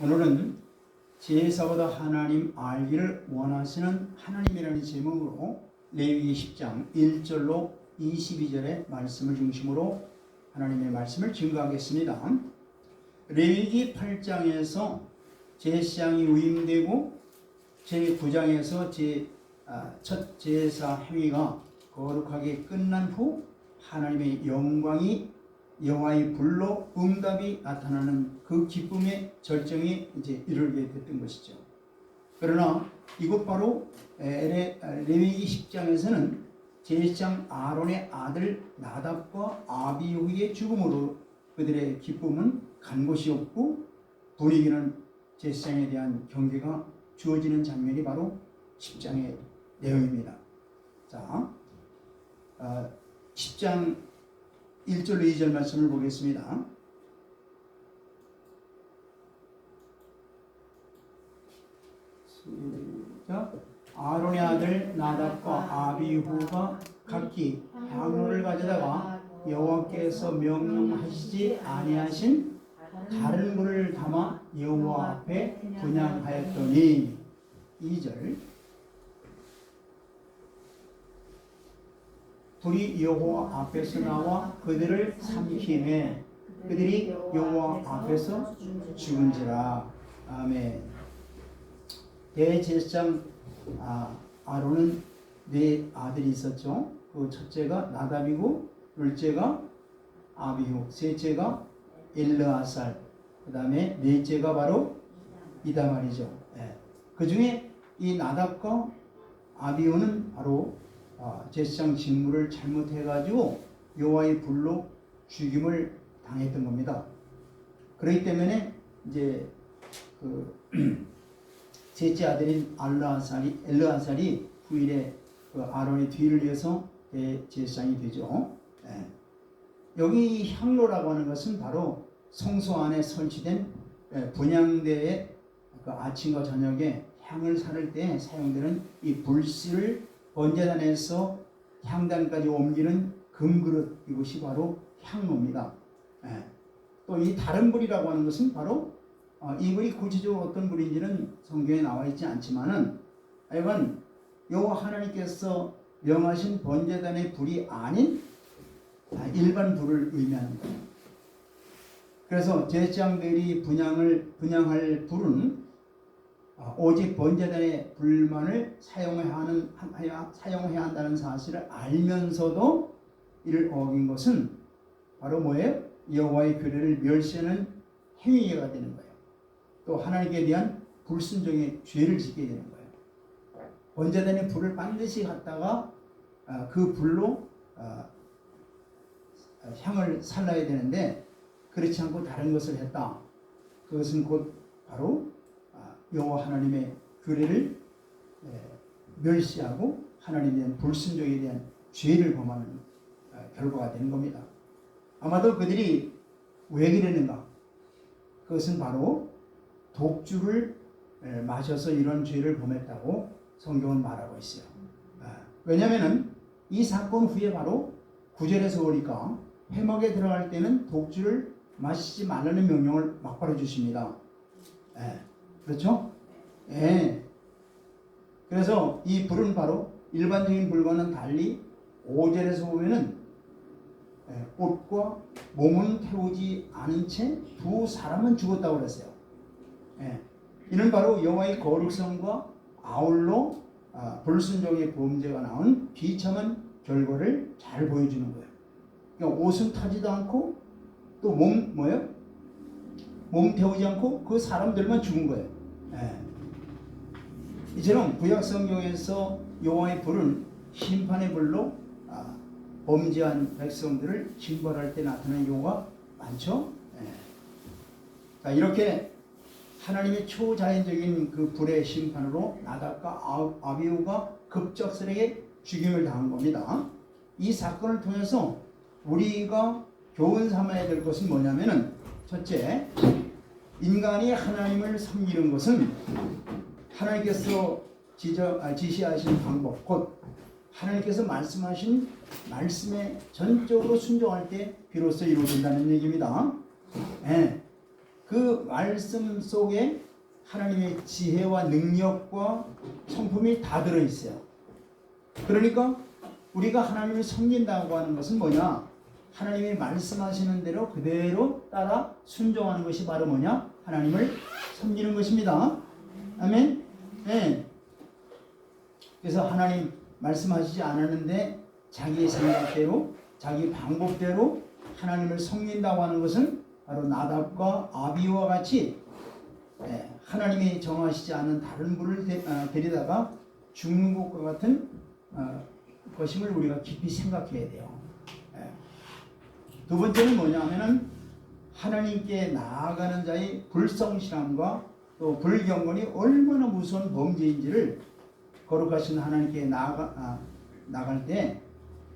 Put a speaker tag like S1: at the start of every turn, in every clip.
S1: 오늘은 제사보다 하나님 알기를 원하시는 하나님이라는 제목으로 레위기 10장 1절로 22절의 말씀을 중심으로 하나님의 말씀을 증거하겠습니다. 레위기 8장에서 제사장이 위임되고 제9장에서 첫 제사 행위가 거룩하게 끝난 후 하나님의 영광이 여호와의 불로 응답이 나타나는 그 기쁨의 절정에 이제 이르게 됐던 것이죠. 그러나 이것 바로 레위기 10장에서는 제사장 아론의 아들 나답과 아비후의 죽음으로 그들의 기쁨은 간 곳이 없고 분위기는 제사장에 대한 경계가 주어지는 장면이 바로 10장의 내용입니다. 자, 10장 1절로 2절 말씀을 보겠습니다. 시작. 아론의 아들 나답과 아비후가 각기 향로를 가져다가 여호와께서 명령하시지 아니하신 다른 불을 담아 여호와 앞에 분향하였더니 2절. 불이 여호와 앞에서 나와 그들을 삼키매 그들이 여호와 앞에서 죽은지라. 아멘. 대제사장 아론은 네 아들이 있었죠. 그 첫째가 나답이고 둘째가 아비후, 셋째가 엘르아살, 그 다음에 넷째가 바로 이다말이죠. 그 중에 이 나답과 아비후는 바로 제사장 직무를 잘못해가지고 여호와의 불로 죽임을 당했던 겁니다. 그렇기 때문에 이제 그 셋째 아들인 엘르아살이 후일에 그 아론의 뒤를 이어서 대제사장이 되죠. 여기 향로라고 하는 것은 바로 성소 안에 설치된 분향대에 그 아침과 저녁에 향을 사를 때 사용되는 이 불씨를 번제단에서 향단까지 옮기는 금그릇, 이것이 바로 향로입니다. 또 이 다른 불이라고 하는 것은 바로 이 불이 구체적으로 어떤 불인지는 성경에 나와 있지 않지만은 하여간 여호와 하나님께서 명하신 번제단의 불이 아닌 일반 불을 의미하는 거예요. 그래서 제사장들이 분향할 불은 오직 번제단의 불만을 사용해야 한다는 사실을 알면서도 이를 어긴 것은 바로 뭐예요? 여호와의 규례를 멸시하는 행위가 되는 거예요. 또 하나님께 대한 불순종의 죄를 짓게 되는 거예요. 번제단의 불을 반드시 갖다가 그 불로 향을 살라야 되는데 그렇지 않고 다른 것을 했다. 그것은 곧 바로 여호와 하나님의 규례를 멸시하고 하나님에 대한 불순종에 대한 죄를 범하는 결과가 되는 겁니다. 아마도 그들이 왜 그랬는가? 그것은 바로 독주를 마셔서 이런 죄를 범했다고 성경은 말하고 있어요. 왜냐하면 이 사건 후에 바로 9절에서 보니까 회막에 들어갈 때는 독주를 마시지 말라는 명령을 막바로 주십니다. 그렇죠? 그래서 이 불은 바로 일반적인 불과는 달리 5절에서 보면은 옷과 몸은 태우지 않은 채 두 사람은 죽었다고 그랬어요. 이는 바로 여호와의 거룩성과 아울러 불순종의 범죄가 나온 비참한 결과를 잘 보여주는 거예요. 그러니까 옷은 타지도 않고 또 몸 태우지 않고 그 사람들만 죽은 거예요. 이처럼 구약 성경에서 여호와의 불은 심판의 불로 범죄한 백성들을 징벌할 때 나타나는 경우가 많죠. 자, 이렇게 하나님의 초자연적인 그 불의 심판으로 나답과 아비후가 급작스레게 죽임을 당한 겁니다. 이 사건을 통해서 우리가 교훈 삼아야 될 것은 뭐냐면은, 첫째, 인간이 하나님을 섬기는 것은 하나님께서 지시하신 방법, 곧 하나님께서 말씀하신 말씀에 전적으로 순종할 때 비로소 이루어진다는 얘기입니다. 그 말씀 속에 하나님의 지혜와 능력과 성품이 다 들어있어요. 그러니까 우리가 하나님을 섬긴다고 하는 것은 뭐냐? 하나님이 말씀하시는 대로 그대로 따라 순종하는 것이 바로 뭐냐? 하나님을 섬기는 것입니다. 아멘. 네. 그래서 하나님 말씀하시지 않았는데 자기 생각대로 자기 방법대로 하나님을 섬긴다고 하는 것은 바로 나답과 아비후와 같이 하나님이 정하시지 않은 다른 분을 데리다가 죽는 것과 같은 것임을 우리가 깊이 생각해야 돼요. 두 번째는 뭐냐면은 하나님께 나아가는 자의 불성실함과 또 불경건이 얼마나 무서운 범죄인지를 거룩하신 하나님께 나갈 때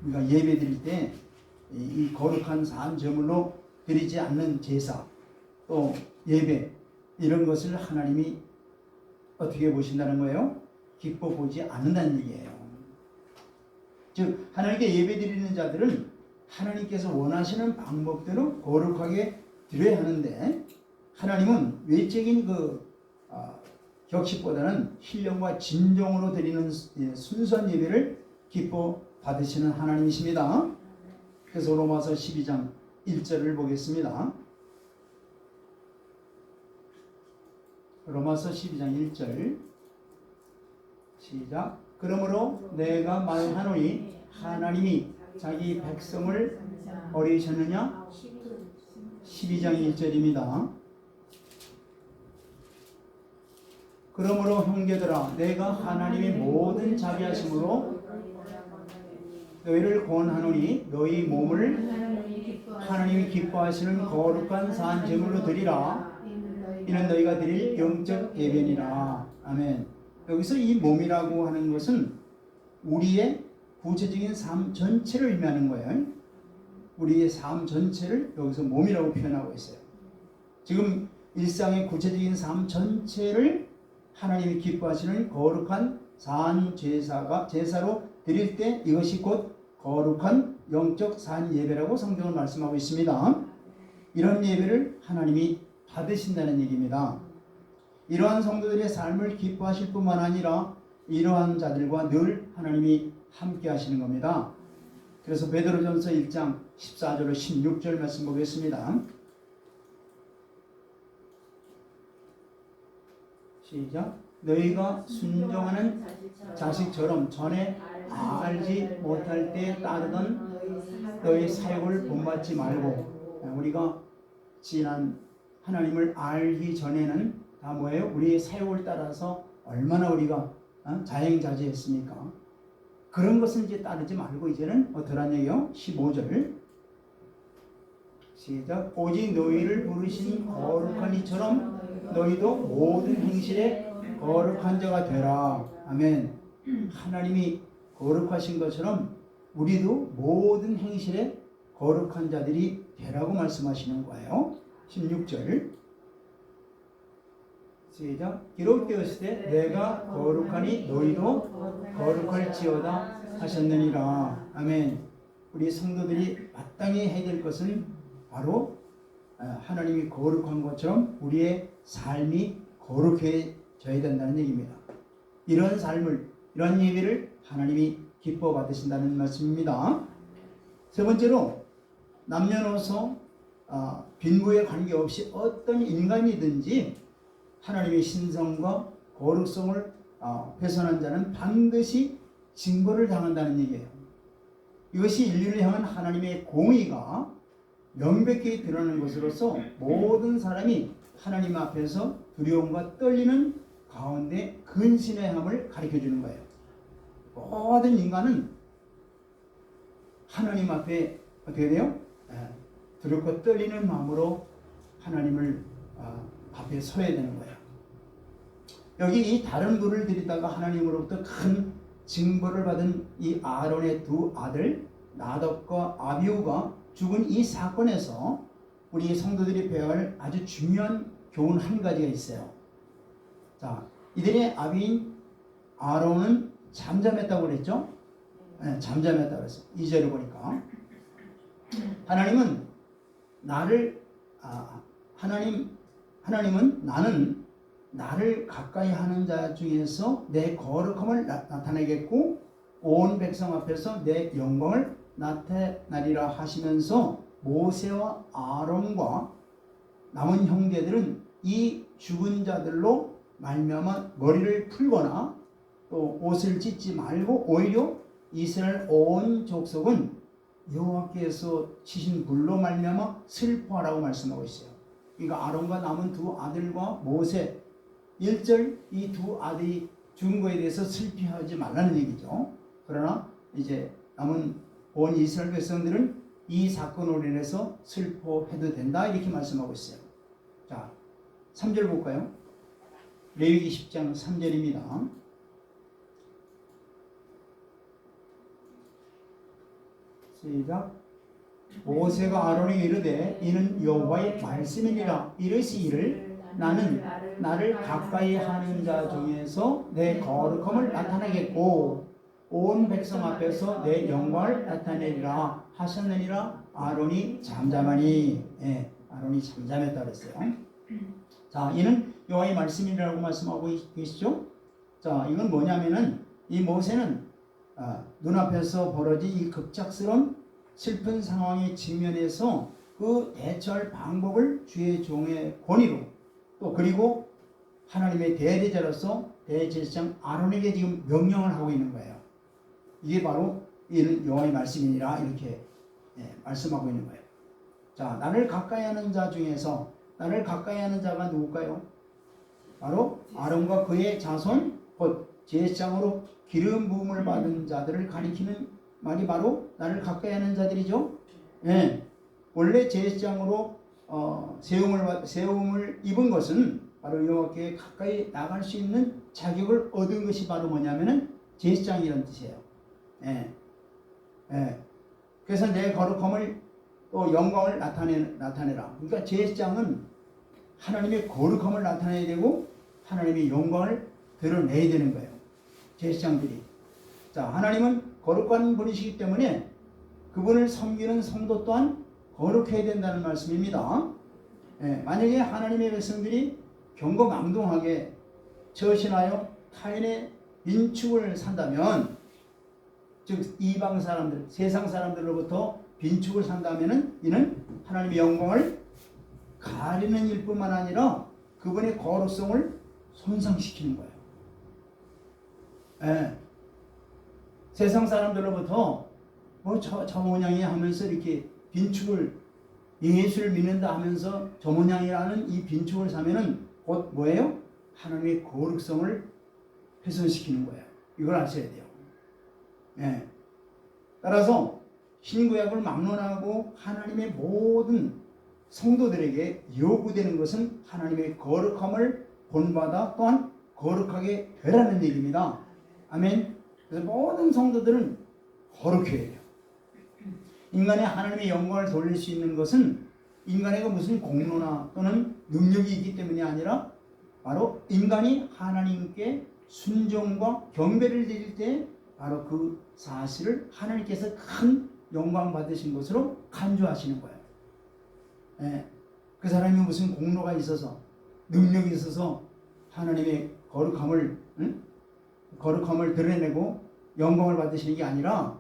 S1: 우리가 예배 드릴 때 이 거룩한 산 제물로 드리지 않는 제사 또 예배 이런 것을 하나님이 어떻게 보신다는 거예요? 기뻐 보지 않는다는 얘기예요. 즉 하나님께 예배 드리는 자들은 하나님께서 원하시는 방법대로 거룩하게 드려야 하는데 하나님은 외적인 격식보다는 신령과 진정으로 드리는 순수한 예배를 기뻐 받으시는 하나님이십니다. 그래서 로마서 12장 1절을 보겠습니다. 로마서 12장 1절 시작. 그러므로 내가 말하노니 하나님이 자기 백성을 버리셨느냐? 12장 1절입니다. 그러므로 형제들아 내가 하나님의 모든 자비하심으로 너희를 권하노니 너희 몸을 하나님이 기뻐하시는 거룩한 산 제물로 드리라. 이는 너희가 드릴 영적 예배니라. 아멘. 여기서 이 몸이라고 하는 것은 우리의 구체적인 삶 전체를 의미하는 거예요. 우리의 삶 전체를 여기서 몸이라고 표현하고 있어요. 지금 일상의 구체적인 삶 전체를 하나님이 기뻐하시는 거룩한 산 제사로 드릴 때 이것이 곧 거룩한 영적 산 예배라고 성경은 말씀하고 있습니다. 이런 예배를 하나님이 받으신다는 얘기입니다. 이러한 성도들의 삶을 기뻐하실 뿐만 아니라 이러한 자들과 늘 하나님이 함께 하시는 겁니다. 그래서 베드로전서 1장 14절로 16절 말씀 보겠습니다. 시작. 너희가 순종하는 자식처럼 전에 알지 못할 때 따르던 너희 사역을 본받지 말고, 우리가 지난 하나님을 알기 전에는 다 뭐예요? 우리의 사역을 따라서 얼마나 우리가 자행자재했습니까? 그런 것을 이제 따르지 말고 이제는 어떠란 얘기요? 15절 시작. 오직 너희를 부르신 거룩한 이처럼 너희도 모든 행실에 거룩한 자가 되라. 아멘. 하나님이 거룩하신 것처럼 우리도 모든 행실에 거룩한 자들이 되라고 말씀하시는 거예요. 16절 시작. 기록되었을 때 내가 거룩하니 너희도 거룩할지어다 하셨느니라. 아멘. 우리 성도들이 마땅히 해야 될 것은 바로 하나님이 거룩한 것처럼 우리의 삶이 거룩해져야 된다는 얘기입니다. 이런 삶을, 이런 예배를 하나님이 기뻐 받으신다는 말씀입니다. 세 번째로 남녀노소 빈부에 관계없이 어떤 인간이든지 하나님의 신성과 거룩성을 훼손한 자는 반드시 징벌을 당한다는 얘기예요. 이것이 인류를 향한 하나님의 공의가 명백히 드러나는 것으로서 모든 사람이 하나님 앞에서 두려움과 떨리는 가운데 근신의 함을 가르쳐주는 거예요. 모든 인간은 하나님 앞에 어떻게 돼요? 두렵고 떨리는 마음으로 하나님을 앞에 서야 되는 거예요. 여기 이 다른 불을 들이다가 하나님으로부터 큰 징벌을 받은 이 아론의 두 아들 나답과 아비후가 죽은 이 사건에서 우리 성도들이 배워야 할 아주 중요한 교훈 한 가지가 있어요. 자, 이들의 아비인 아론은 잠잠했다고 그랬죠? 네, 잠잠했다고 그랬어요. 2절을 보니까 하나님은 나를 하나님 하나님은 나는 나를 가까이 하는 자 중에서 내 거룩함을 나타내겠고 온 백성 앞에서 내 영광을 나타내리라 하시면서 모세와 아론과 남은 형제들은 이 죽은 자들로 말미암아 머리를 풀거나 또 옷을 찢지 말고 오히려 이스라엘 온 족속은 여호와께서 치신 불로 말미암아 슬퍼하라고 말씀하고 있어요. 그러니까 아론과 남은 두 아들과 모세 1절 이 두 아들이 죽은 거에 대해서 슬피하지 말라는 얘기죠. 그러나 이제 남은 온 이스라엘 백성들은 이 사건으로 인해서 슬퍼해도 된다 이렇게 말씀하고 있어요. 자, 3절 볼까요? 레위기 10장 3절입니다. 시작. 모세가 아론에게 이르되 이는 여호와의 말씀이니라 이르시기를 나는 나를 가까이 하는 자 중에서 내 거룩함을 나타내겠고 온 백성 앞에서 내 영광을 나타내리라 하셨느니라. 아론이 잠잠하니, 아론이 잠잠했다 그랬어요. 자, 이는 여호와의 말씀이라고 말씀하고 계시죠. 자, 이건 뭐냐면은 이 모세는 눈앞에서 벌어진 이 급작스러운 슬픈 상황에 직면해서 그 대처할 방법을 주의 종의 권위로 또 그리고 하나님의 대리자로서 대제사장 아론에게 지금 명령을 하고 있는 거예요. 이게 바로 이는 여호와의 말씀이니라 이렇게 말씀하고 있는 거예요. 자, 나를 가까이 하는 자 중에서 나를 가까이 하는 자가 누굴까요? 바로 아론과 그의 자손 곧 제사장으로 기름 부음을 받은 자들을 가리키는 말이 바로 나를 가까이 하는 자들이죠. 원래 제사장으로 세움을 입은 것은 바로 여호와께 가까이 나갈 수 있는 자격을 얻은 것이 바로 뭐냐면은 제사장이라는 뜻이에요. 그래서 내 거룩함을 또 영광을 나타내라. 그러니까 제사장은 하나님의 거룩함을 나타내야 되고 하나님의 영광을 드러내야 되는 거예요. 제사장들이. 자, 하나님은 거룩한 분이시기 때문에 그분을 섬기는 성도 또한 거룩해야 된다는 말씀입니다. 만약에 하나님의 백성들이 경거망동하게 처신하여 타인의 빈축을 산다면, 즉 이방 사람들, 세상 사람들로부터 빈축을 산다면은 이는 하나님의 영광을 가리는 일뿐만 아니라 그분의 거룩성을 손상시키는 거예요. 세상 사람들로부터 뭐 저 모양이 하면서 이렇게 빈축을 예수를 믿는다 하면서 저 모양이라는 이 빈축을 사면은 곧 뭐예요? 하나님의 거룩성을 훼손시키는 거예요. 이걸 아셔야 돼요. 따라서 신구약을 막론하고 하나님의 모든 성도들에게 요구되는 것은 하나님의 거룩함을 본받아 또한 거룩하게 되라는 얘기입니다. 아멘. 그래서 모든 성도들은 거룩해야 돼요. 인간의 하나님의 영광을 돌릴 수 있는 것은 인간에게 무슨 공로나 또는 능력이 있기 때문이 아니라 바로 인간이 하나님께 순종과 경배를 드릴 때 바로 그 사실을 하나님께서 큰 영광 받으신 것으로 간주하시는 거예요. 그 사람이 무슨 공로가 있어서 능력이 있어서 하나님의 거룩함을 드러내고 영광을 받으시는 게 아니라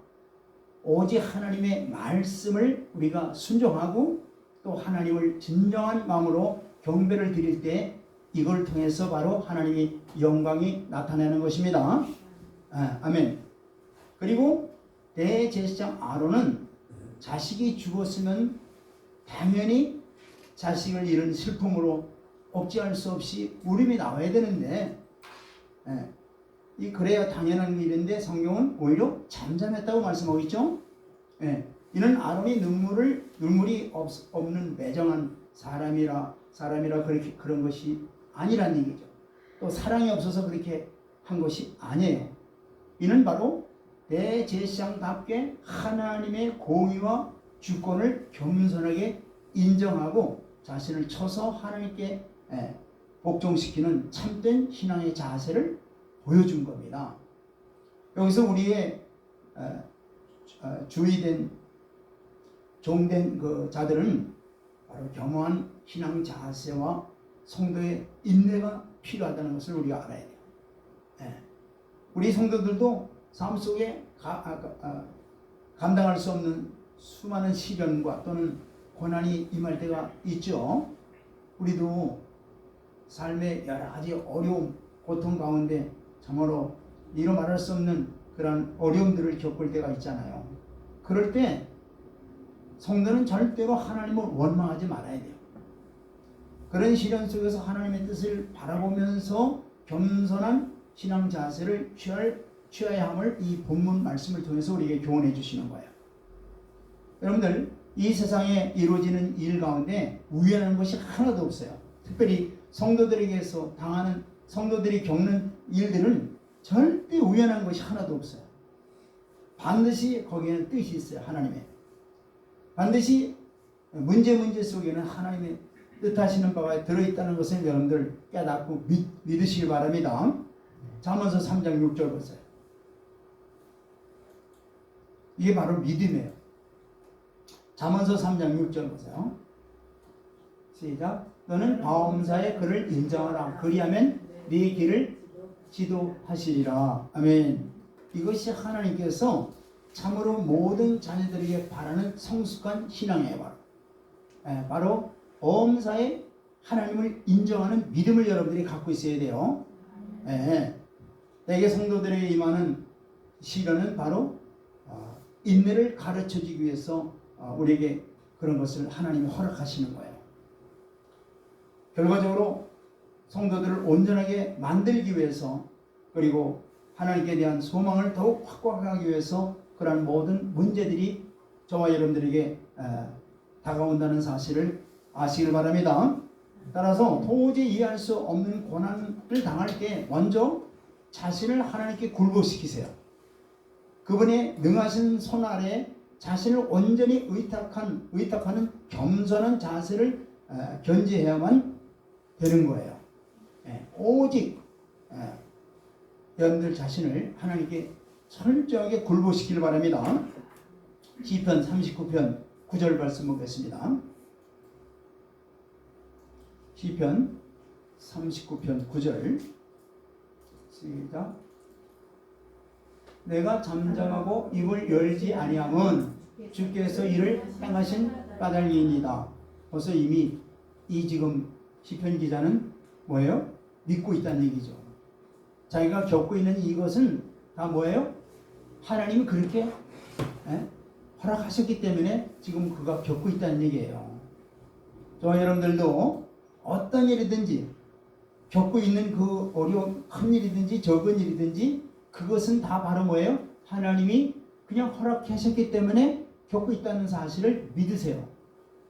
S1: 오직 하나님의 말씀을 우리가 순종하고 또 하나님을 진정한 마음으로 경배를 드릴 때 이걸 통해서 바로 하나님의 영광이 나타나는 것입니다. 아멘. 그리고 대제사장 아론은 자식이 죽었으면 당연히 자식을 잃은 슬픔으로 억제할 수 없이 울음이 나와야 되는데 그래야 당연한 일인데 성경은 오히려 잠잠했다고 말씀하고 있죠. 이는 아론이 눈물이 없는 매정한 사람이라 그런 것이 아니란 얘기죠. 또 사랑이 없어서 그렇게 한 것이 아니에요. 이는 바로 대제사장답게 하나님의 공의와 주권을 겸손하게 인정하고 자신을 쳐서 하나님께 복종시키는 참된 신앙의 자세를 보여준 겁니다. 여기서 우리의 주의된 종된 그 자들은 바로 겸허한 신앙 자세와 성도의 인내가 필요하다는 것을 우리가 알아야 돼요. 예. 우리 성도들도 삶 속에 감당할 수 없는 수많은 시련과 또는 고난이 임할 때가 있죠. 우리도 삶의 여러 가지 어려움, 고통 가운데 참으로 이루 말할 수 없는 그런 어려움들을 겪을 때가 있잖아요. 그럴 때 성도는 절대로 하나님을 원망하지 말아야 돼요. 그런 시련 속에서 하나님의 뜻을 바라보면서 겸손한 신앙 자세를 취해야 함을 이 본문 말씀을 통해서 우리에게 교훈해 주시는 거예요. 여러분들, 이 세상에 이루어지는 일 가운데 우연한 것이 하나도 없어요. 특별히 성도들에게서 당하는, 성도들이 겪는 일들은 절대 우연한 것이 하나도 없어요. 반드시 거기에는 뜻이 있어요. 하나님의. 반드시 문제 속에는 하나님의 뜻하시는 바가 들어있다는 것을 여러분들 깨닫고 믿으시기 바랍니다. 잠언서 3장 6절 보세요. 이게 바로 믿음이에요. 잠언서 3장 6절 보세요. 시작. 너는 바옴사의 그를 인정하라. 그리하면 네 길을 지도하시리라. 아멘. 이것이 하나님께서 참으로 모든 자녀들에게 바라는 성숙한 신앙이에요. 바로 엄사에 하나님을 인정하는 믿음을 여러분들이 갖고 있어야 돼요. 내게 성도들에게 임하는 시련은 바로 인내를 가르쳐주기 위해서 우리에게 그런 것을 하나님이 허락하시는 거예요. 결과적으로 성도들을 온전하게 만들기 위해서, 그리고 하나님께 대한 소망을 더욱 확고하게 하기 위해서 그러한 모든 문제들이 저와 여러분들에게 다가온다는 사실을 아시길 바랍니다. 따라서 도저히 이해할 수 없는 고난을 당할 때 먼저 자신을 하나님께 굴복시키세요. 그분의 능하신 손 아래 자신을 온전히 의탁하는 겸손한 자세를 견지해야만 되는 거예요. 오직 여러분들 자신을 하나님께 철저하게 굴복시키길 바랍니다. 시편 39편 9절 말씀 보겠습니다. 시편 39편 9절 시작. 내가 잠잠하고 입을 열지 아니함은 주께서 이를 행하신 까닭이니이다. 벌써 이미 이 지금 시편 기자는 뭐예요? 믿고 있다는 얘기죠. 자기가 겪고 있는 이것은 다 뭐예요? 하나님이 그렇게 허락하셨기 때문에 지금 그가 겪고 있다는 얘기예요. 저와 여러분들도 어떤 일이든지 겪고 있는 그 어려운 큰 일이든지 적은 일이든지 그것은 다 바로 뭐예요? 하나님이 그냥 허락하셨기 때문에 겪고 있다는 사실을 믿으세요.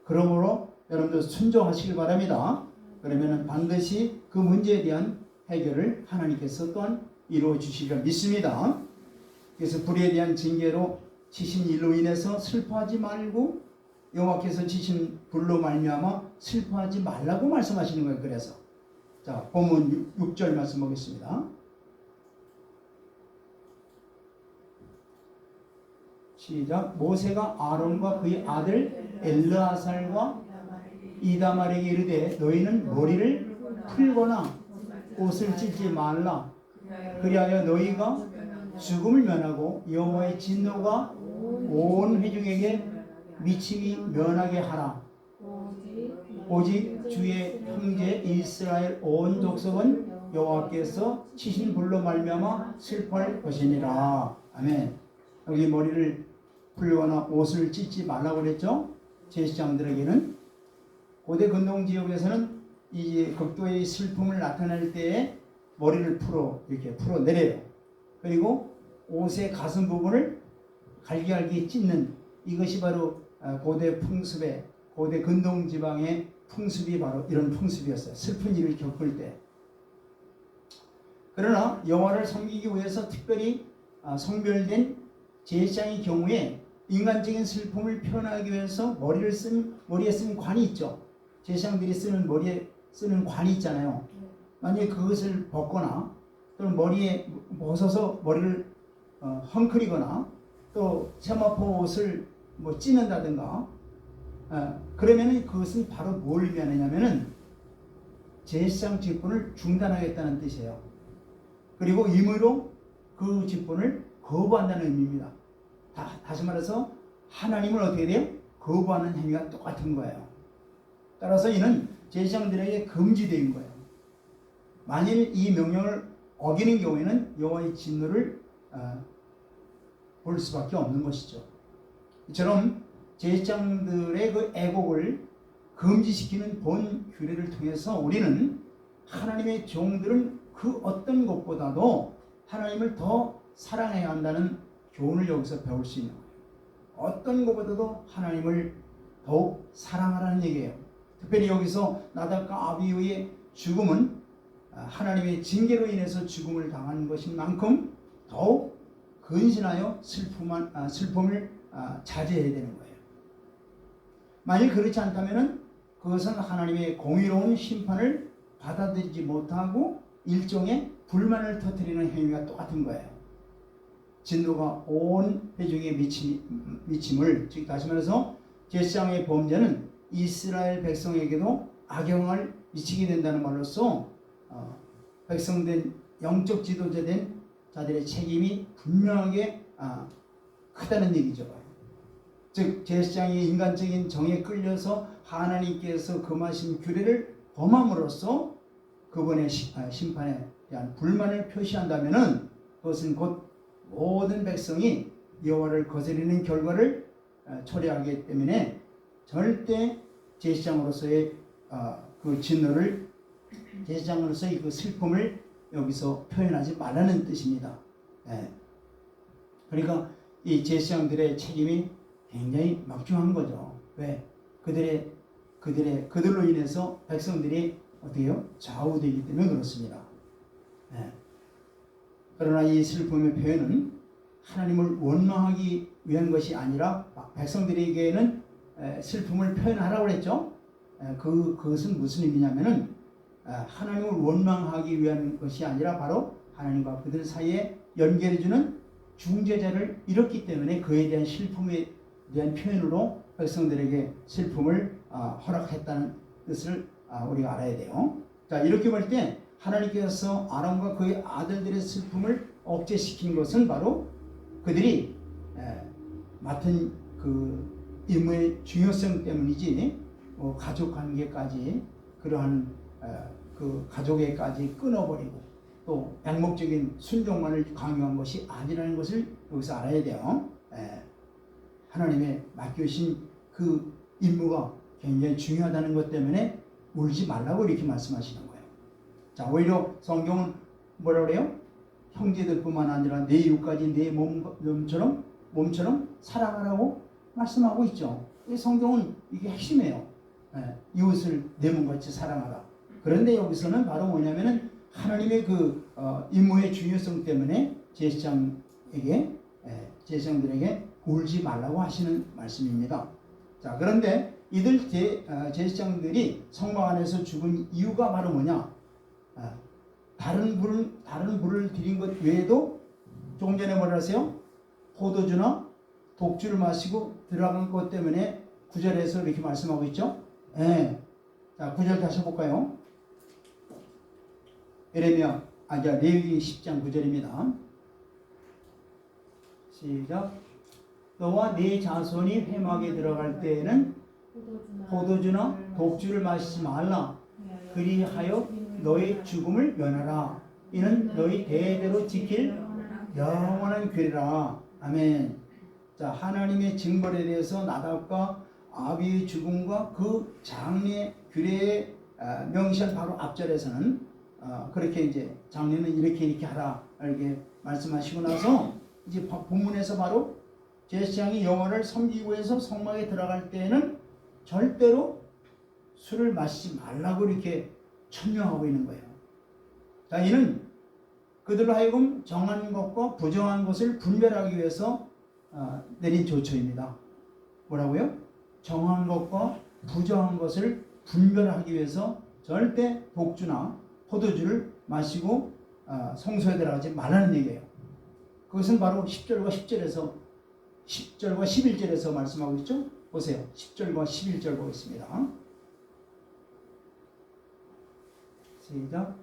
S1: 그러므로 여러분들 순종하시길 바랍니다. 그러면 반드시 그 문제에 대한 해결을 하나님께서 또한 이루어 주시리라 믿습니다. 그래서 불에 대한 징계로 치신 일로 인해서 슬퍼하지 말고 여호와께서 치신 불로 말미암아 슬퍼하지 말라고 말씀하시는 거예요. 그래서 자, 본문 6절 말씀 보겠습니다. 시작. 모세가 아론과 그의 아들 엘르아살과 이다말에게 이르되 너희는 머리를 풀거나 옷을 찢지 말라. 그리하여 너희가 죽음을 면하고 여호와의 진노가 온 회중에게 미치기 면하게 하라. 오직 주의 형제 이스라엘 온 족속은 여호와께서 치신 불로 말미암아 슬퍼할 것이니라. 아멘. 여기 머리를 풀거나 옷을 찢지 말라고 그랬죠. 제사장들에게는. 고대 근동 지역에서는 이 극도의 슬픔을 나타낼 때에 머리를 이렇게 풀어내려요. 그리고 옷의 가슴 부분을 갈기갈기 찢는, 이것이 바로 고대 풍습의, 고대 근동 지방의 풍습이 바로 이런 풍습이었어요. 슬픈 일을 겪을 때. 그러나 여호와를 섬기기 위해서 특별히 성별된 제사장의 경우에 인간적인 슬픔을 표현하기 위해서 머리에 쓰는 관이 있죠. 제사장들이 머리에 쓰는 관이 있잖아요. 만약에 그것을 벗거나 또는 머리에 벗어서 머리를 헝클이거나 또 세마포 옷을 찢는다든가 그러면은 그것은 바로 뭘 의미하느냐면은 제사장 직분을 중단하겠다는 뜻이에요. 그리고 임의로 그 직분을 거부한다는 의미입니다. 다시 말해서 하나님을 어떻게 돼요? 거부하는 행위가 똑같은 거예요. 따라서 이는 제사장들에게 금지된 거예요. 만일 이 명령을 어기는 경우에는 여호와의 진노를 볼 수밖에 없는 것이죠. 이처럼 제사장들의 그 애곡을 금지시키는 본 규례를 통해서 우리는 하나님의 종들은 그 어떤 것보다도 하나님을 더 사랑해야 한다는 교훈을 여기서 배울 수 있는 거예요. 어떤 것보다도 하나님을 더욱 사랑하라는 얘기예요. 특별히 여기서 나답과 아비후의 죽음은 하나님의 징계로 인해서 죽음을 당한 것인 만큼 더욱 근신하여 슬픔을 자제해야 되는 거예요. 만일 그렇지 않다면 그것은 하나님의 공의로운 심판을 받아들이지 못하고 일종의 불만을 터뜨리는 행위가 똑같은 거예요. 진노가 온 회중에 미침을, 즉 다시 말해서 제사장의 범죄는 이스라엘 백성에게도 악영향을 미치게 된다는 말로써 백성된 영적 지도자 된 자들의 책임이 분명하게 크다는 얘기죠. 즉 제사장이 인간적인 정에 끌려서 하나님께서 금하신 규례를 범함으로써 그분의 심판에 대한 불만을 표시한다면은 그것은 곧 모든 백성이 여호와를 거스르는 결과를 초래하기 때문에 절대 제사장으로서의 그 진노를, 제사장으로서의 그 슬픔을 여기서 표현하지 말라는 뜻입니다. 그러니까 이 제사장들의 책임이 굉장히 막중한 거죠. 왜? 그들로 인해서 백성들이 어때요? 좌우되기 때문에 그렇습니다. 그러나 이 슬픔의 표현은 하나님을 원망하기 위한 것이 아니라 백성들에게는 슬픔을 표현하라고 그랬죠. 그것은 무슨 의미냐면은 하나님을 원망하기 위한 것이 아니라 바로 하나님과 그들 사이에 연결해주는 중재자를 잃었기 때문에 그에 대한 슬픔에 대한 표현으로 백성들에게 슬픔을 허락했다는 뜻을 우리가 알아야 돼요. 자, 이렇게 볼 때 하나님께서 아론과 그의 아들들의 슬픔을 억제시킨 것은 바로 그들이 맡은 그 임무의 중요성 때문이지 가족 관계까지 그러한 그 가족에까지 끊어버리고 또 양목적인 순종만을 강요한 것이 아니라는 것을 여기서 알아야 돼요. 하나님의 맡겨주신 그 임무가 굉장히 중요하다는 것 때문에 울지 말라고 이렇게 말씀하시는 거예요. 자, 오히려 성경은 뭐라 그래요? 형제들뿐만 아니라 내 이웃까지 내 몸처럼 사랑하라고 말씀하고 있죠. 이 성경은 이게 핵심이에요. 이웃을 내 몸같이 사랑하라. 그런데 여기서는 바로 뭐냐면은 하나님의 그 임무의 중요성 때문에 제사장들에게 울지 말라고 하시는 말씀입니다. 자, 그런데 이들 제사장들이 성막 안에서 죽은 이유가 바로 뭐냐? 다른 불을 드린 것 외에도 조금 전에 뭐라 하세요? 포도주나 독주를 마시고 들어간 것 때문에 9절에서 이렇게 말씀하고 있죠. 자, 9절 다시 볼까요? 레위기 10장 9절입니다. 시작. 너와 네 자손이 회막에 들어갈 때에는 포도주나 독주를 마시지 말라. 그리하여 너의 죽음을 면하라. 이는 너희 대대로 지킬 영원한 규례라. 아멘. 자, 하나님의 징벌에 대해서 나답과 아비의 죽음과 그 장례 규례의 명시한 바로 앞절에서는 그렇게 이제 장례는 이렇게 하라 이렇게 말씀하시고 나서 이제 본문에서 바로 제사장이 여호와를 섬기고 해서 성막에 들어갈 때에는 절대로 술을 마시지 말라고 이렇게 천명하고 있는 거예요. 자, 이는 그들로 하여금 정한 것과 부정한 것을 분별하기 위해서 내린 조처입니다. 뭐라고요? 정한 것과 부정한 것을 분별하기 위해서 절대 독주나 포도주를 마시고 성소에 들어가지 말라는 얘기예요. 그것은 바로 10절과 11절에서 말씀하고 있죠. 보세요. 10절과 11절 보겠습니다. 시작.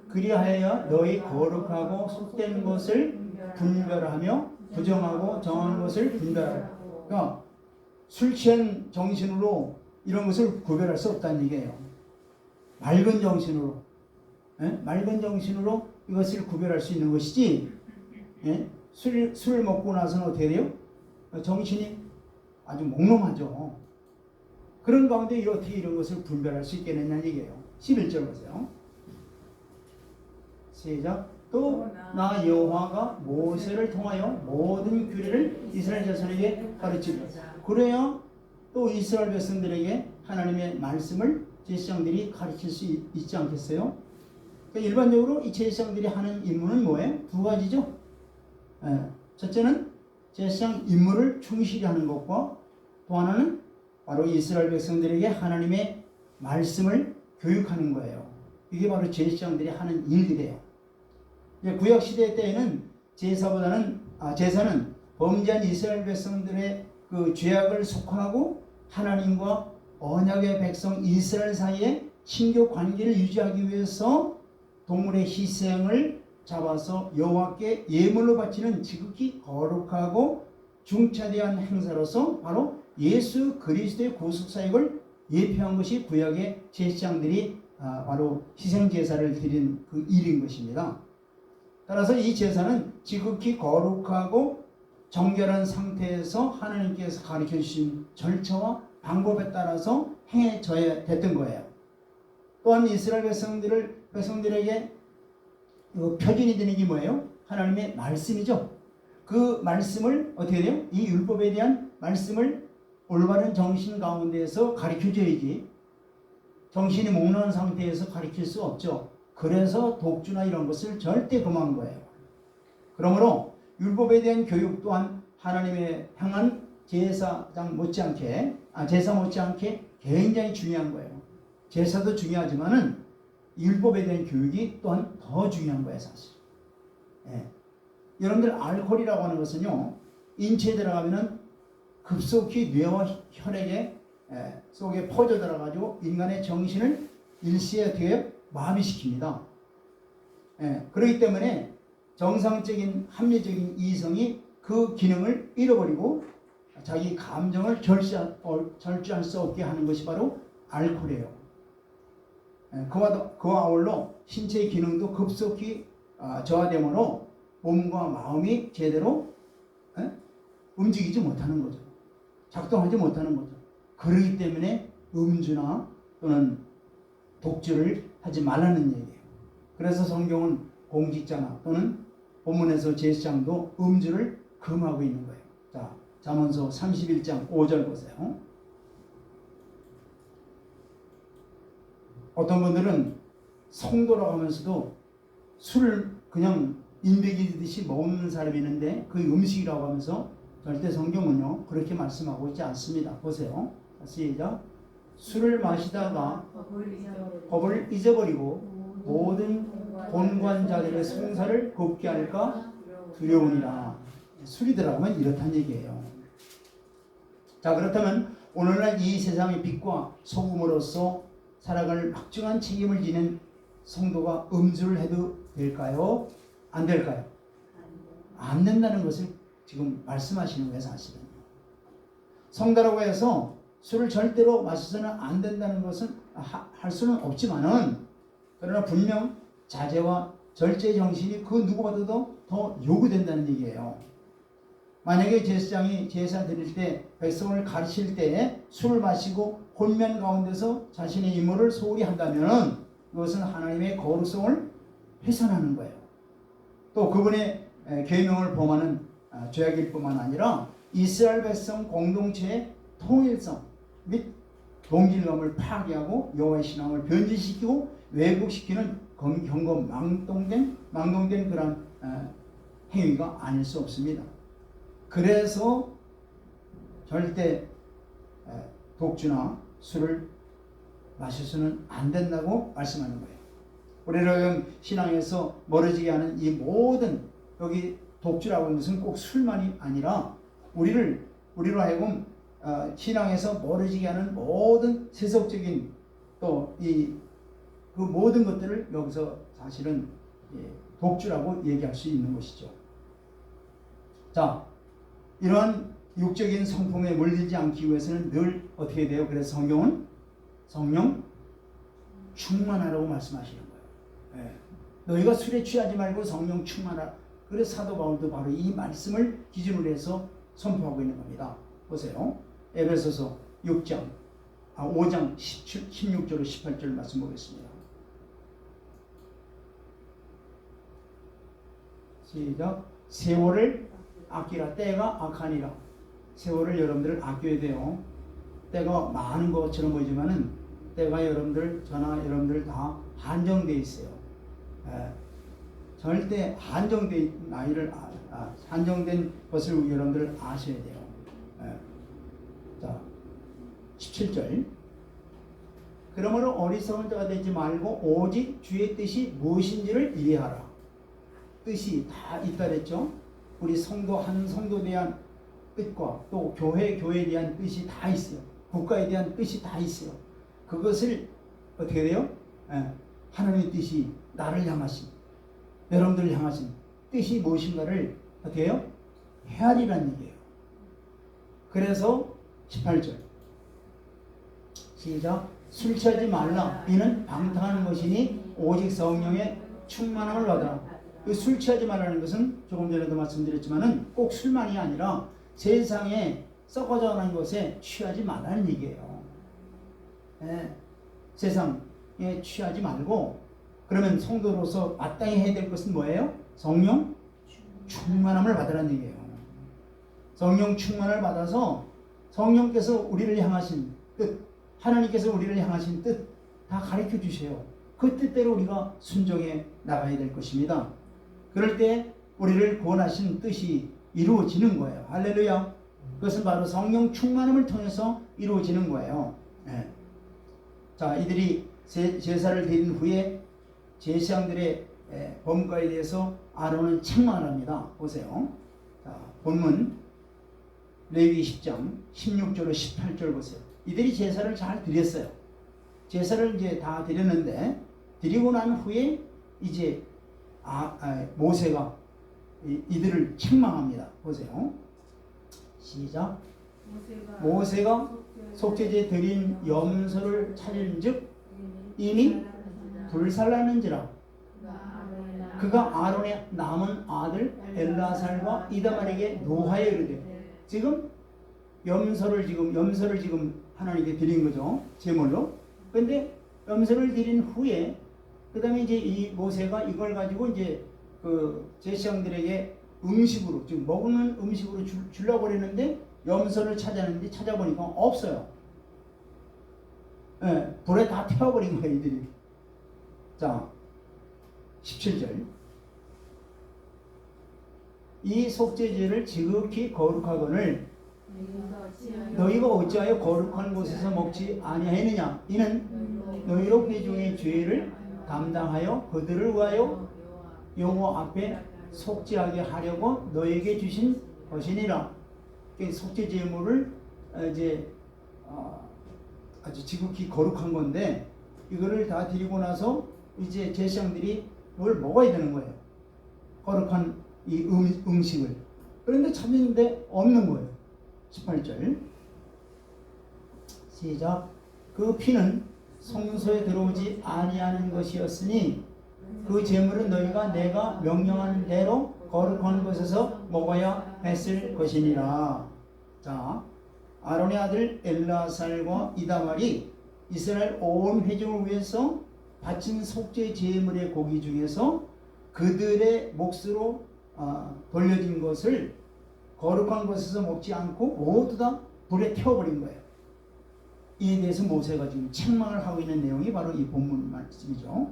S1: 그리하여 너희 거룩하고 속된 것을 분별하며 부정하고 정한 것을 분별하라. 그러니까 술 취한 정신으로 이런 것을 구별할 수 없다는 얘기예요. 맑은 정신으로, 맑은 정신으로 이것을 구별할 수 있는 것이지, 술을 먹고 나서는 어떻게 돼요? 정신이 아주 몽롱하죠. 그런 가운데 어떻게 이런 것을 분별할 수 있겠느냐는 얘기예요. 11절 보세요. 시작. 또 나 여호와가 모세를 통하여 모든 규례를 이스라엘 자손에게 가르치리라. 그래야 또 이스라엘 백성들에게 하나님의 말씀을 제사장들이 가르칠 수 있지 않겠어요? 그러니까 일반적으로 이 제사장들이 하는 임무는 뭐예요? 두 가지죠. 첫째는 제사장 임무를 충실히 하는 것과 또 하나는 바로 이스라엘 백성들에게 하나님의 말씀을 교육하는 거예요. 이게 바로 제사장들이 하는 일들이에요. 구약 시대 때에는 제사는 범죄한 이스라엘 백성들의 그 죄악을 속하고 하나님과 언약의 백성 이스라엘 사이에 친교 관계를 유지하기 위해서 동물의 희생을 잡아서 여호와께 예물로 바치는 지극히 거룩하고 중차대한 행사로서 바로 예수 그리스도의 구속 사역을 예표한 것이 구약의 제사장들이 바로 희생 제사를 드린 그 일인 것입니다. 따라서 이 제사는 지극히 거룩하고 정결한 상태에서 하나님께서 가르쳐 주신 절차와 방법에 따라서 행해져야 됐던 거예요. 또한 이스라엘 백성들에게 표준이 되는 게 뭐예요? 하나님의 말씀이죠. 그 말씀을 어떻게 돼요? 이 율법에 대한 말씀을 올바른 정신 가운데에서 가르쳐줘야지 정신이 몽롱한 상태에서 가르칠 수 없죠. 그래서 독주나 이런 것을 절대 금한 거예요. 그러므로 율법에 대한 교육 또한 하나님의 향한 제사 못지않게 굉장히 중요한 거예요. 제사도 중요하지만은 율법에 대한 교육이 또한 더 중요한 거예요, 사실. 여러분들 알코올이라고 하는 것은요, 인체에 들어가면은 급속히 뇌와 혈액에 속에 퍼져 들어가지고 인간의 정신을 일시에 뒤에 마비시킵니다. 그렇기 때문에 정상적인 합리적인 이성이 그 기능을 잃어버리고 자기 감정을 절제할 수 없게 하는 것이 바로 알코올이에요. 그와 아울러 신체의 기능도 급속히 저하되므로 몸과 마음이 제대로 움직이지 못하는 거죠. 작동하지 못하는 거죠. 그렇기 때문에 음주나 또는 독주를 하지 말라는 얘기예요. 그래서 성경은 공직자나 또는 본문에서 제사장도 음주를 금하고 있는 거예요. 자, 잠언서 31장 5절 보세요. 어떤 분들은 성도라고 하면서도 술을 그냥 인백이듯이 먹는 사람이 있는데 그게 음식이라고 하면서 절대 성경은요 그렇게 말씀하고 있지 않습니다. 보세요. 시작. 술을 마시다가 법을 잊어버리고 모든 본관자들의 송사를 곱게 할까 두려우니라. 술이 들어가면 이렇다는 얘기예요. 자, 그렇다면 오늘날 이 세상의 빛과 소금으로서 살아갈 막중한 책임을 지는 성도가 음주를 해도 될까요? 안 될까요? 안 된다는 것을 지금 말씀하시는 거예요, 사실은. 성도라고 해서 술을 절대로 마셔서는 안 된다는 것은 할 수는 없지만은, 그러나 분명 자제와 절제 정신이 그 누구보다도 더 요구된다는 얘기예요. 만약에 제사장이 제사 드릴 때 백성을 가르칠 때 술을 마시고 혼면 가운데서 자신의 임무를 소홀히 한다면 그것은 하나님의 거룩성을 훼손하는 거예요. 또 그분의 계명을 범하는 죄악일 뿐만 아니라 이스라엘 백성 공동체의 통일성 및 동질감을 파괴하고 여호와의 신앙을 변질시키고 왜곡시키는 경건 망동된 그런 행위가 아닐 수 없습니다. 그래서 절대 독주나 술을 마셔서는 안 된다고 말씀하는 거예요. 우리를 신앙에서 멀어지게 하는 이 모든, 여기 독주라고 하는 것은 꼭 술만이 아니라 우리로 하여금 신앙에서 멀어지게 하는 모든 세속적인 또 이 그 모든 것들을 여기서 사실은 독주라고 얘기할 수 있는 것이죠. 자, 이러한 육적인 성품에 물들지 않기 위해서는 늘 어떻게 돼요? 그래서 성경은 성령 충만하라고 말씀하시는 거예요. 너희가 술에 취하지 말고 성령 충만하라. 그래서 사도 바울도 바로 이 말씀을 기준으로 해서 선포하고 있는 겁니다. 보세요. 에베소서 5장 16절로 18절 말씀 보겠습니다. 시작. 세월을 아끼라. 때가 악하니라. 세월을 여러분들 아껴야 돼요. 때가 많은 것처럼 보이지만은 때가 여러분들, 저나 여러분들 다 한정되어 있어요. 절대 한정된 나이를 한정된 것을 여러분들 아셔야 돼요. 자, 17절. 그러므로 어리석은 자가 되지 말고 오직 주의 뜻이 무엇인지를 이해하라. 뜻이 다 있다 그랬죠. 우리 성도 한 성도에 대한 뜻과 또 교회에 대한 뜻이 다 있어요. 국가에 대한 뜻이 다 있어요. 그것을 어떻게 돼요? 하나님의 뜻이 나를 향하신, 여러분들을 향하신 뜻이 무엇인가를 어떻게 해요? 헤아리라는 얘기예요. 그래서 18절 시작. 술 취하지 말라. 이는 방탕한 것이니 오직 성령의 충만함을 받으라. 술 취하지 말라는 것은 조금 전에도 말씀드렸지만은 꼭 술만이 아니라 세상에 썩어져 가는 것에 취하지 말라는 얘기예요. 세상에 취하지 말고, 그러면 성도로서 마땅히 해야 될 것은 뭐예요? 성령 충만함을 받으라는 얘기예요. 성령 충만을 받아서 성령께서 우리를 향하신 뜻, 하나님께서 우리를 향하신 뜻 다 가르쳐 주세요. 그 뜻대로 우리가 순종해 나가야 될 것입니다. 그럴 때 우리를 구원하신 뜻이 이루어지는 거예요. 할렐루야. 그것은 바로 성령 충만함을 통해서 이루어지는 거예요. 자, 이들이 제사를 드린 후에 제사장들의 범과에 대해서 아론은 책망을 합니다. 보세요. 자, 본문 레위기 10장 16절로 18절 보세요. 이들이 제사를 잘 드렸어요. 제사를 이제 다 드렸는데, 드리고 난 후에 이제 모세가 이들을 책망합니다. 보세요. 시작. 모세가 속죄제 드린 염소를 차린즉 이미 불살랐는지라. 그가 아론의 남은 아들 엘라살과 이다말에게 노하여 이르되. 지금 염소를 지금 하나님께 드린 거죠. 제물로. 근데 염소를 드린 후에 그 다음에 이제 이 모세가 이걸 가지고 이제 그 제사장들에게 음식으로, 지금 먹는 음식으로 주려고 그랬는데 염소를 찾았는데 찾아보니까 없어요. 불에 다 태워버린 거예요, 이들이. 자, 17절. 이 속죄제를 지극히 거룩하거늘 너희가 어찌하여 거룩한 곳에서 먹지 아니하였느냐. 이는 너희로 회중의 죄를 감당하여 그들을 위하여 여호와 앞에 속죄하게 하려고 너희에게 주신 것이니라. 속죄 제물을 이제 아주 지극히 거룩한 건데, 이거를 다 드리고 나서 이제 제사장들이 뭘 먹어야 되는 거예요. 거룩한 이 음식을. 그런데 찾는데 없는 거예요. 18절 시작. 그 피는 성소에 들어오지 아니하는 것이었으니 그 제물은 너희가 내가 명령하는 대로 거룩한 곳에서 먹어야 했을 것이니라. 자, 아론의 아들 엘라살과 이다말이 이스라엘 온 회중을 위해서 바친 속죄 제물의 고기 중에서 그들의 몫으로 돌려진 것을 거룩한 곳에서 먹지 않고 모두 다 불에 태워버린 거예요. 이에 대해서 모세가 지금 책망을 하고 있는 내용이 바로 이 본문 말씀이죠.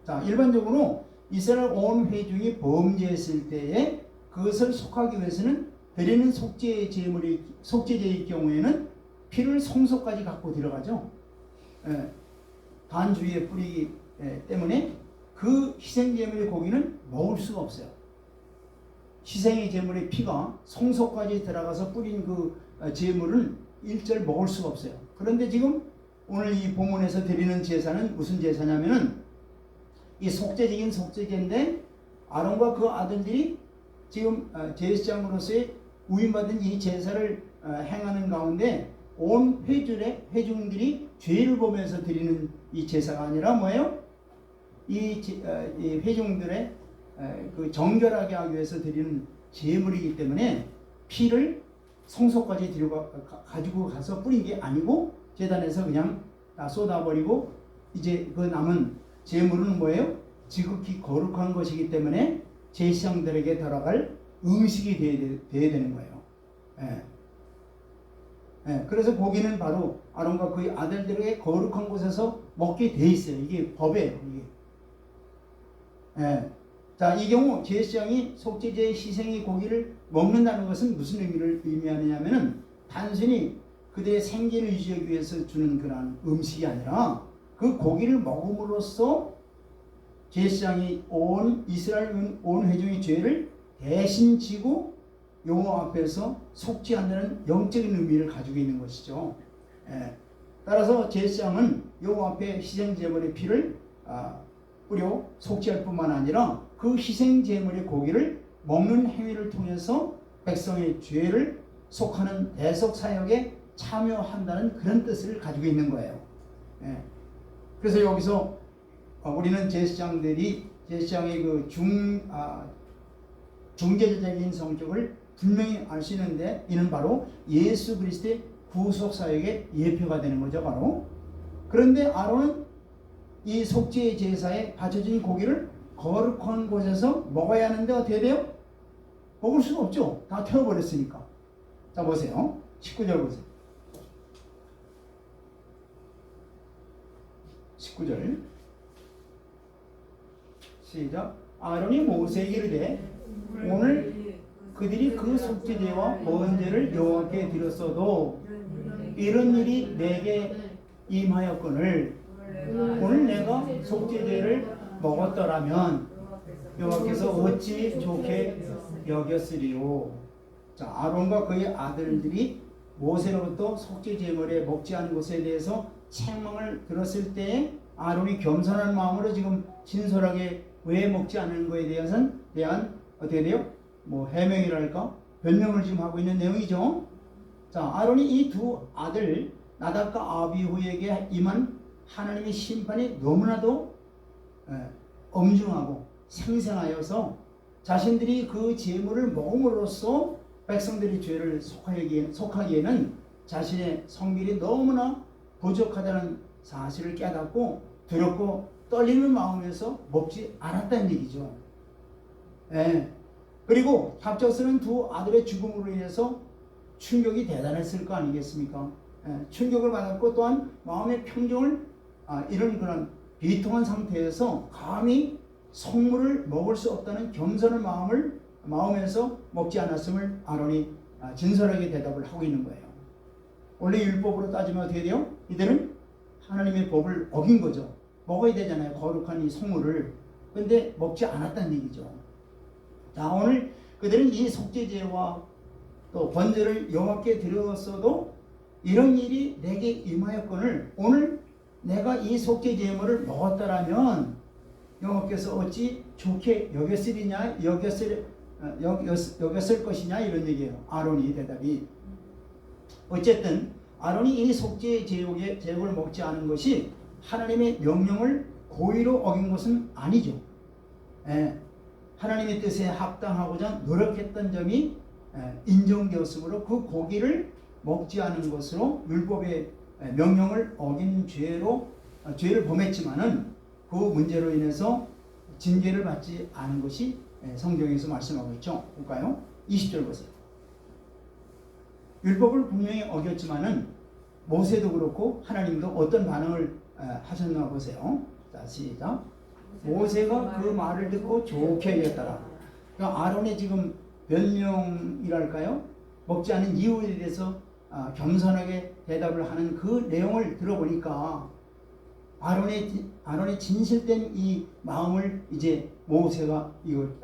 S1: 자, 일반적으로 이스라엘 온 회중이 범죄했을 때에 그것을 속하기 위해서는 드리는 속죄제의 경우에는 피를 성소까지 갖고 들어가죠. 단주위에 뿌리기 때문에 그 희생제물의 고기는 먹을 수가 없어요. 희생의 제물의 피가 성소까지 들어가서 뿌린 그 제물은 일절 먹을 수가 없어요. 그런데 지금 오늘 이 본문에서 드리는 제사는 무슨 제사냐면은 이 속죄적인 속죄제인데 아론과 그 아들들이 지금 제사장으로서의 위임받은 이 제사를 행하는 가운데 온 회중들이 죄를 보면서 드리는 이 제사가 아니라 뭐예요? 이 회중들의 그 정결하게 하기 위해서 드리는 제물이기 때문에 피를 성소까지 가지고 가서 뿌린 게 아니고 제단에서 그냥 다 쏟아버리고 이제 그 남은 제물은 뭐예요? 지극히 거룩한 것이기 때문에 제사장들에게 들어갈 음식이 돼야 되는 거예요. 그래서 고기는 바로 아론과 그의 아들들에게 거룩한 곳에서 먹게 돼 있어요. 이게 법이에요. 자, 이 경우 제사장이 속죄제의 희생의 고기를 먹는다는 것은 무슨 의미를 의미하느냐면은 단순히 그들의 생계를 유지하기 위해서 주는 그런 음식이 아니라 그 고기를 먹음으로써 제사장이 온 이스라엘 온 회중의 죄를 대신 지고 여호와 앞에서 속죄한다는 영적인 의미를 가지고 있는 것이죠. 따라서 제사장은 여호와 앞에 희생 제물의 피를 뿌려 속죄할 뿐만 아니라 그 희생 제물의 고기를 먹는 행위를 통해서 백성의 죄를 속하는 대속 사역에 참여한다는 그런 뜻을 가지고 있는 거예요. 그래서 여기서 우리는 제사장의 그 중재자적인 성격을 분명히 알 수 있는데 이는 바로 예수 그리스도의 구속 사역의 예표가 되는 거죠. 바로. 그런데 아론은 이 속죄 제사에 바쳐진 고기를 거룩한 곳에서 먹어야 하는데 어떻게 돼요? 먹을 수가 없죠. 다 태워버렸으니까. 자, 보세요. 19절 보세요. 19절 시작. 아론이 모세에게 이르되 오늘 그들이 그 속죄제와 번제를 여호와께 드렸어도 이런 일이 내게 임하였거늘 오늘 내가 속죄제를 먹었더라면 여호와께서 어찌 좋게 여겼으리요. 자, 아론과 그의 아들들이 모세로부터 속죄제물에 먹지 않은 것에 대해서 책망을 들었을 때 아론이 겸손한 마음으로 지금 진솔하게 왜 먹지 않는 것에 대한 어떻게 돼요? 뭐 해명이랄까? 변명을 지금 하고 있는 내용이죠. 자, 아론이 이 두 아들 나답과 아비후에게 임한 하나님의 심판이 너무나도 엄중하고 생생하여서 자신들이 그 제물을 먹음으로써 백성들이 죄를 속하기에는 자신의 성질이 너무나 부족하다는 사실을 깨닫고 두렵고 떨리는 마음에서 먹지 않았다는 얘기죠. 그리고 갑작스러운 두 아들의 죽음으로 인해서 충격이 대단했을 거 아니겠습니까? 충격을 받았고 또한 마음의 평정을 이런 그런 비통한 상태에서 감히 성물을 먹을 수 없다는 겸손한 마음에서 먹지 않았음을 아론이 진솔하게 대답을 하고 있는 거예요. 원래 율법으로 따지면 어떻게 돼요? 이들은 하나님의 법을 어긴 거죠. 먹어야 되잖아요. 거룩한 이 성물을. 근데 먹지 않았다는 얘기죠. 자, 오늘 그들은 이 속죄제와 또 번제를 여호와께 드렸어도 이런 일이 내게 임하였거늘 오늘 내가 이 속죄제물을 먹었더라면 여호와께서 어찌 좋게 여겼을 것이냐 이런 얘기예요. 아론이 대답이. 어쨌든 아론이 이 속죄 제육을 먹지 않은 것이 하나님의 명령을 고의로 어긴 것은 아니죠. 하나님의 뜻에 합당하고자 노력했던 점이 인정되었으므로 그 고기를 먹지 않은 것으로 율법의 명령을 어긴 죄를 범했지만은 그 문제로 인해서 징계를 받지 않은 것이 성경에서 말씀하고 있죠. 볼까요? 20절 보세요. 율법을 분명히 어겼지만은 모세도 그렇고 하나님도 어떤 반응을 하셨나 보세요. 자, 시작. 모세가 그 말을 듣고 좋게 여겼더라. 그러니까 아론의 지금 변명이랄까요? 먹지 않은 이유에 대해서 겸손하게 대답을 하는 그 내용을 들어보니까 아론의 진실된 이 마음을 이제 모세가 이걸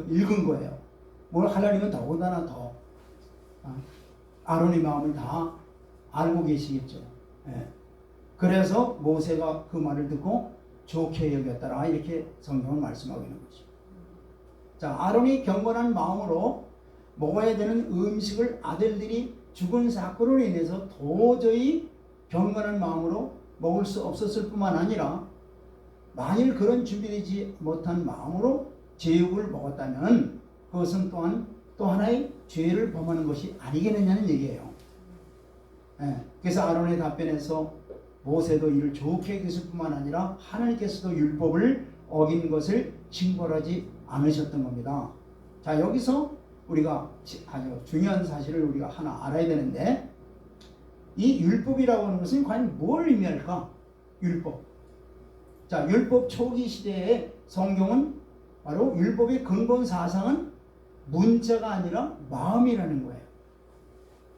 S1: 읽은 거예요. 뭘 하려면 더군다나 더 아론의 마음을 다 알고 계시겠죠. 그래서 모세가 그 말을 듣고 좋게 여겼더라. 이렇게 성경은 말씀하고 있는 거죠. 자, 아론이 경건한 마음으로 먹어야 되는 음식을 아들들이 죽은 사건으로 인해서 도저히 경건한 마음으로 먹을 수 없었을 뿐만 아니라 만일 그런 준비되지 못한 마음으로 제육을 먹었다면 그것은 또한 또 하나의 죄를 범하는 것이 아니겠느냐는 얘기예요. 그래서 아론의 답변에서 모세도 이를 좋게 여겼을 뿐만 아니라 하나님께서도 율법을 어긴 것을 징벌하지 않으셨던 겁니다. 자, 여기서 우리가 아주 중요한 사실을 우리가 하나 알아야 되는데, 이 율법이라고 하는 것은 과연 뭘 의미할까? 율법. 자, 율법 초기 시대의 성경은 바로 율법의 근본 사상은 문자가 아니라 마음이라는 거예요.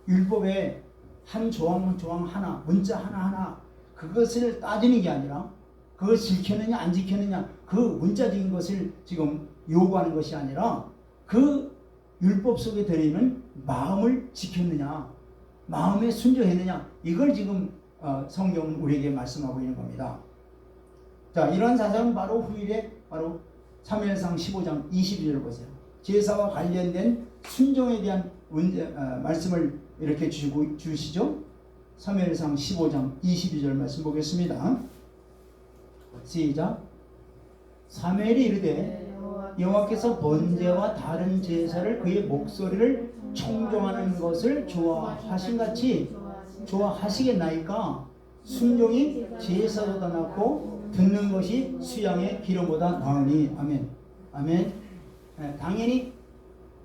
S1: 율법의 한 조항 하나, 문자 하나하나 그것을 따지는 게 아니라 그걸 지켰느냐 안 지켰느냐 그 문자적인 것을 지금 요구하는 것이 아니라 그 율법 속에 들어있는 마음을 지켰느냐, 마음에 순종했느냐, 이걸 지금 성경은 우리에게 말씀하고 있는 겁니다. 자, 이러한 사상은 바로 후일에 바로 사무엘상 15장 22절을 보세요. 제사와 관련된 순종에 대한 말씀을 이렇게 주시죠. 사무엘상 15장 22절 말씀 보겠습니다. 시작. 사무엘이 이르되 여호와께서 번제와 다른 제사를 그의 목소리를 청종하는 것을 좋아하신같이 좋아하시겠나이까? 순종이 제사보다 낫고 듣는 것이 수양의 기름보다 나으니. 아멘. 아멘. 당연히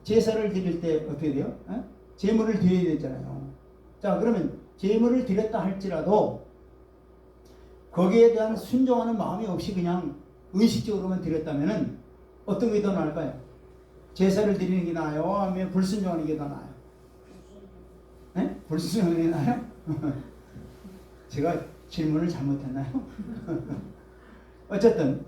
S1: 제사를 드릴 때 어떻게 돼요? 제물을 드려야 되잖아요. 자, 그러면 제물을 드렸다 할지라도 거기에 대한 순종하는 마음이 없이 그냥 의식적으로만 드렸다면은 어떤 게 더 나을까요? 제사를 드리는 게 나아요? 아니면 불순종하는 게 더 나아요? 네? 불순종하는 게 나아요? 제가 질문을 잘못했나요? 어쨌든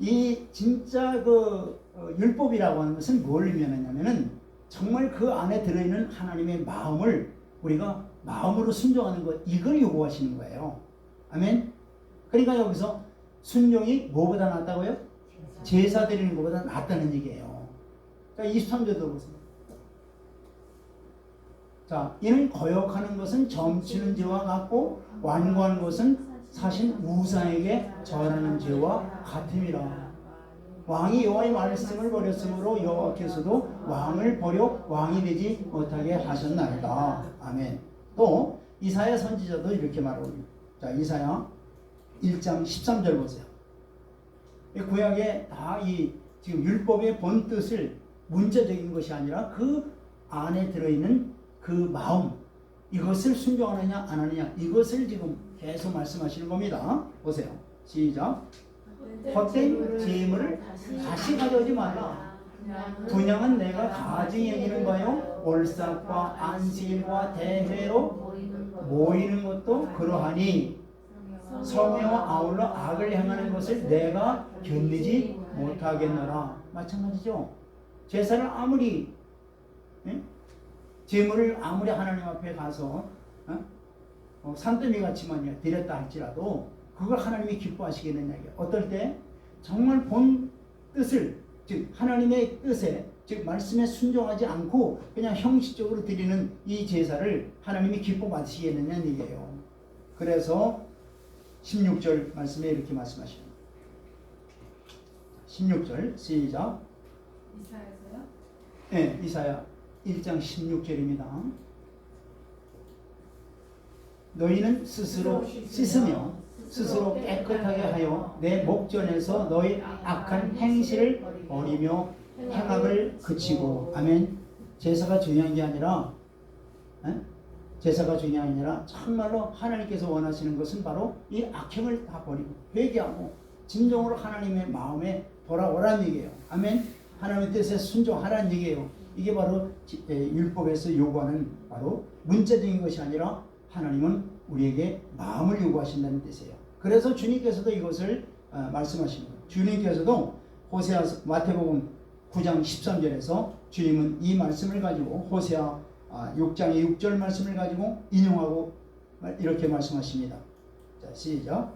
S1: 이 진짜 그 율법이라고 하는 것은 뭘 의미하냐면은 정말 그 안에 들어있는 하나님의 마음을 우리가 마음으로 순종하는 것, 이걸 요구하시는 거예요. 아멘. 그러니까 여기서 순종이 뭐보다 낫다고요? 제사 드리는 것보다 낫다는 얘기예요. 자, 23절도 보세요. 자, 이는 거역하는 것은 점치는 죄와 같고 완고하는 것은 사신 우상에게 절하는 죄와 같음이라. 왕이 여호와의 말씀을 버렸으므로 여호와께서도 왕을 버려 왕이 되지 못하게 하셨나이다. 아멘. 또 이사야 선지자도 이렇게 말하고 있습니다. 자, 이사야 1장 13절 보세요. 구약에 다 이 지금 율법의 본 뜻을 문자적인 것이 아니라 그 안에 들어있는 그 마음, 이것을 순종하느냐 안 하느냐, 이것을 지금 계속 말씀하시는 겁니다. 보세요. 시작. 헛된 재물을 다시 가져오지 말라. 분양은 내가 가증히 여기는 거요. 올삭과 안식일과 대회로 모이는 것도 그러하니 성회와 아울러 악을 행하는 것을 내가 견디지 못하겠노라. 마찬가지죠. 제사를 아무리 제물을 아무리 하나님 앞에 가서 산더미 같이만 드렸다 할지라도 그걸 하나님이 기뻐하시겠느냐. 어떨 때 정말 본 뜻을, 즉 하나님의 뜻에, 즉 말씀에 순종하지 않고 그냥 형식적으로 드리는 이 제사를 하나님이 기뻐 받으시겠느냐는 얘기예요. 그래서 16절 말씀에 이렇게 말씀하십니다. 16절 시작.
S2: 이사야서요?
S1: 네, 이사야 1장 16절입니다. 너희는 스스로 씻으며 스스로 깨끗하게 하여 내 목전에서 너희 악한 행실을 버리며 행악을 그치고. 아멘. 제사가 중요한 게 아니라 제사가 중요한 게 아니라 정말로 하나님께서 원하시는 것은 바로 이 악행을 다 버리고 회개하고 진정으로 하나님의 마음에 돌아오라는 얘기예요. 아멘. 하나님의 뜻에 순종하라는 얘기예요. 이게 바로 율법에서 요구하는 바로 문자적인 것이 아니라 하나님은 우리에게 마음을 요구하신다는 뜻이에요. 그래서 주님께서도 이것을 말씀하시는 거예요. 주님께서도 호세아 마태복음 9장 13절에서 주님은 이 말씀을 가지고 호세아 6장의 6절 말씀을 가지고 인용하고 이렇게 말씀하십니다. 자, 시작.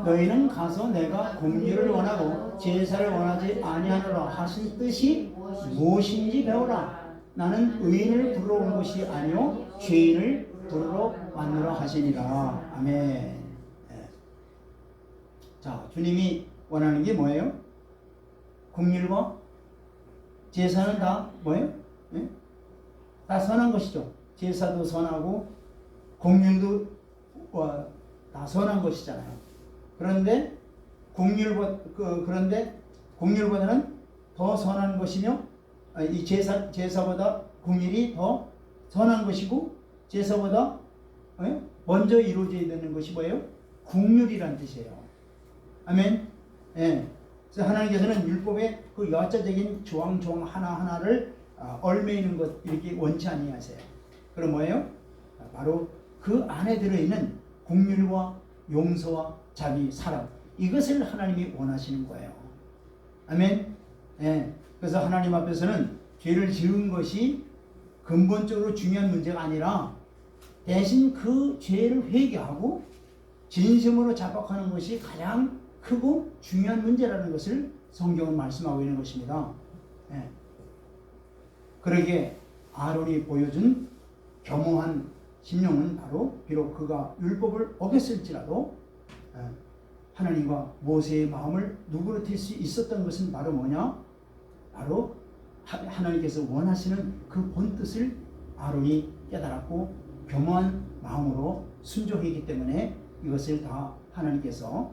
S1: 너희는 가서 내가 공의를 원하고 제사를 원하지 아니하노라 하신 뜻이 무엇인지 배우라. 나는 의인을 부르러 온 것이 아니요 죄인을 부르러 왔노라 하시니라. 아멘. 예. 자, 주님이 원하는 게 뭐예요? 공의와 제사는 다 뭐예요? 예? 다 선한 것이죠. 제사도 선하고 공율도 다 선한 것이잖아요. 그런데 공율보다는 더 선한 것이며, 이 제사보다 공율이 더 선한 것이고, 제사보다 먼저 이루어져야 되는 것이 뭐예요? 국률이란 뜻이에요. 아멘. 예. 그래서 하나님께서는 율법의 그 여자적인 조항 하나하나를 얽매이는 것 이렇게 원치 아니하세요. 그럼 뭐예요? 바로 그 안에 들어있는 공률과 용서와 자비, 사랑, 이것을 하나님이 원하시는 거예요. 아멘. 예. 그래서 하나님 앞에서는 죄를 지은 것이 근본적으로 중요한 문제가 아니라 대신 그 죄를 회개하고 진심으로 자박하는 것이 가장 크고 중요한 문제라는 것을 성경은 말씀하고 있는 것입니다. 예. 그러기에 아론이 보여준 겸허한 심령은 바로 비록 그가 율법을 어겼을지라도 하나님과 모세의 마음을 누그러뜨릴 수 있었던 것은 바로 뭐냐? 바로 하나님께서 원하시는 그 본뜻을 아론이 깨달았고 겸허한 마음으로 순종했기 때문에 이것을 다 하나님께서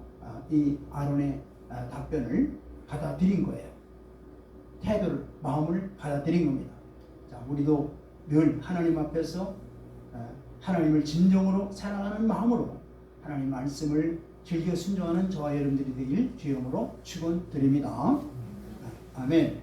S1: 이 아론의 답변을 받아들인 거예요. 태도를, 마음을 받아들인 겁니다. 자, 우리도 늘 하나님 앞에서 하나님을 진정으로 사랑하는 마음으로 하나님 말씀을 즐겨 순종하는 저와 여러분들이 되길 주의 이름으로 축원드립니다. 아멘.